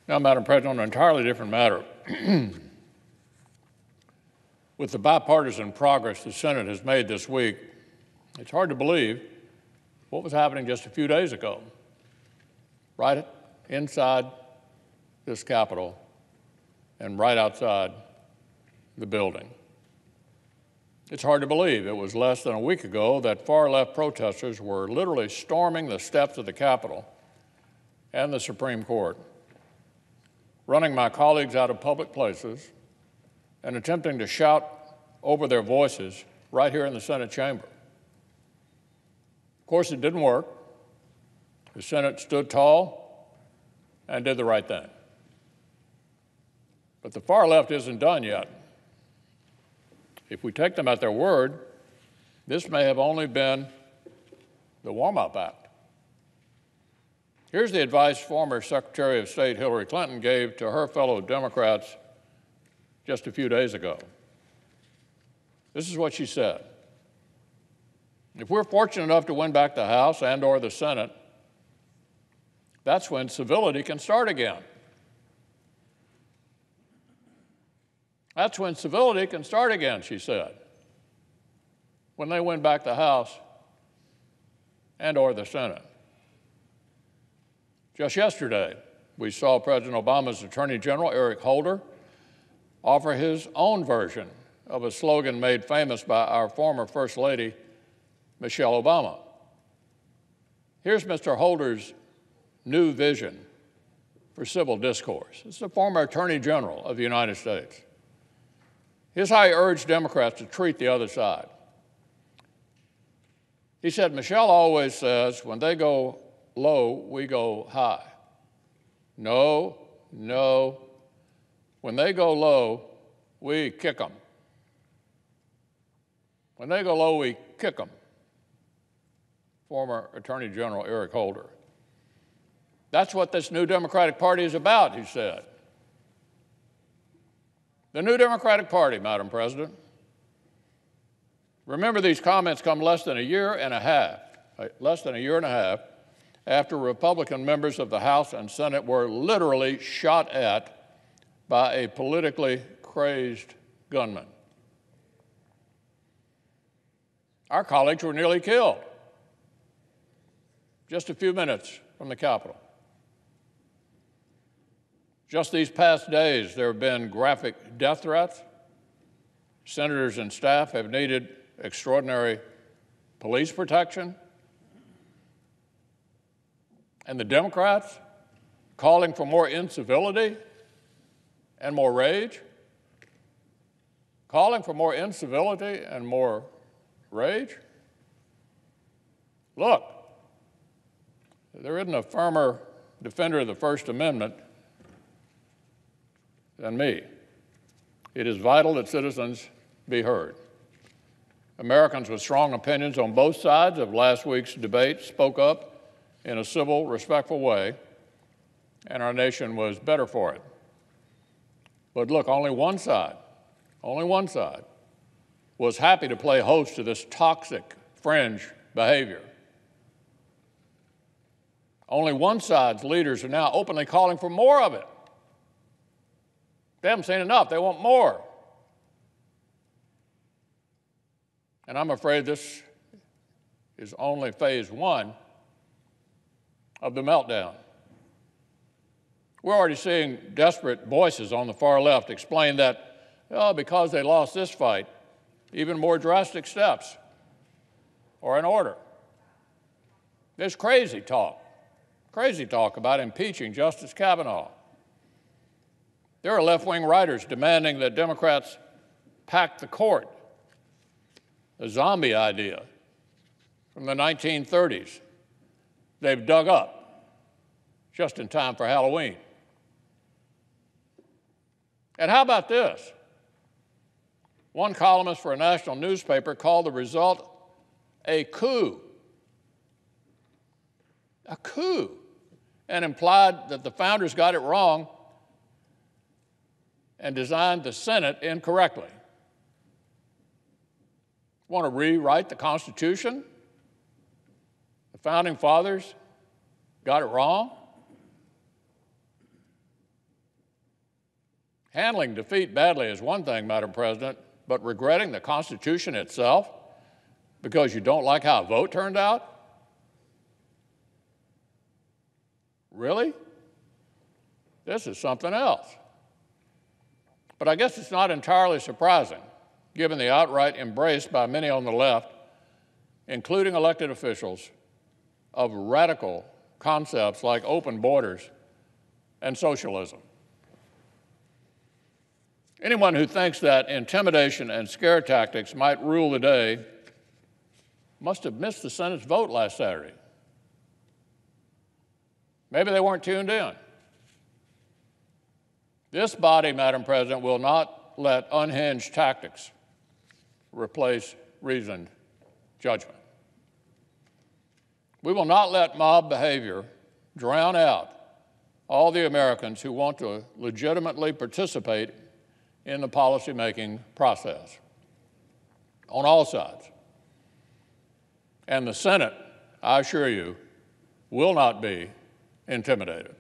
Now, Madam President, on an entirely different matter. With the bipartisan progress the Senate has made this week, it's hard to believe what was happening just a few days ago, right inside this Capitol and right outside the building. It's hard to believe it was less than a week ago that far-left protesters were literally storming the steps of the Capitol and the Supreme Court, running my colleagues out of public places and attempting to shout over their voices right here in the Senate chamber. Of course, it didn't work. The Senate stood tall and did the right thing. But the far left isn't done yet. If we take them at their word, this may have only been the warm-up act. Here's the advice former Secretary of State Hillary Clinton gave to her fellow Democrats just a few days ago. This is what she said. If we're fortunate enough to win back the House and/or the Senate, that's when civility can start again. That's when civility can start again, she said, when they win back the House and/or the Senate. Just yesterday, we saw President Obama's Attorney General, Eric Holder, offer his own version of a slogan made famous by our former First Lady, Michelle Obama. Here's Mr. Holder's new vision for civil discourse. This is the former Attorney General of the United States. Here's how he urged Democrats to treat the other side. He said, Michelle always says, when they go low, we go high. No, no. When they go low, we kick them. When they go low, we kick them. Former Attorney General Eric Holder. That's what this new Democratic Party is about, he said. The new Democratic Party, Madam President. Remember, these comments come less than a year and a half after Republican members of the House and Senate were literally shot at by a politically crazed gunman. Our colleagues were nearly killed just a few minutes from the Capitol. Just these past days, there have been graphic death threats. Senators and staff have needed extraordinary police protection. And the Democrats calling for more incivility and more rage? Calling for more incivility and more rage? Look, there isn't a firmer defender of the First Amendment than me. It is vital that citizens be heard. Americans with strong opinions on both sides of last week's debate spoke up in a civil, respectful way, and our nation was better for it. But look, only one side was happy to play host to this toxic fringe behavior. Only one side's leaders are now openly calling for more of it. They haven't seen enough. They want more. And I'm afraid this is only phase one of the meltdown. We're already seeing desperate voices on the far left explain that, because they lost this fight, even more drastic steps are in order. There's crazy talk about impeaching Justice Kavanaugh. There are left-wing writers demanding that Democrats pack the court, a zombie idea from the 1930s they've dug up just in time for Halloween. And how about this? One columnist for a national newspaper called the result a coup. A coup, and implied that the founders got it wrong and designed the Senate incorrectly. Want to rewrite the Constitution? The Founding Fathers got it wrong? Handling defeat badly is one thing, Madam President, but regretting the Constitution itself because you don't like how a vote turned out? Really? This is something else. But I guess it's not entirely surprising, given the outright embrace by many on the left, including elected officials, of radical concepts like open borders and socialism. Anyone who thinks that intimidation and scare tactics might rule the day must have missed the Senate's vote last Saturday. Maybe they weren't tuned in. This body, Madam President, will not let unhinged tactics replace reasoned judgment. We will not let mob behavior drown out all the Americans who want to legitimately participate in the policymaking process on all sides. And the Senate, I assure you, will not be intimidated.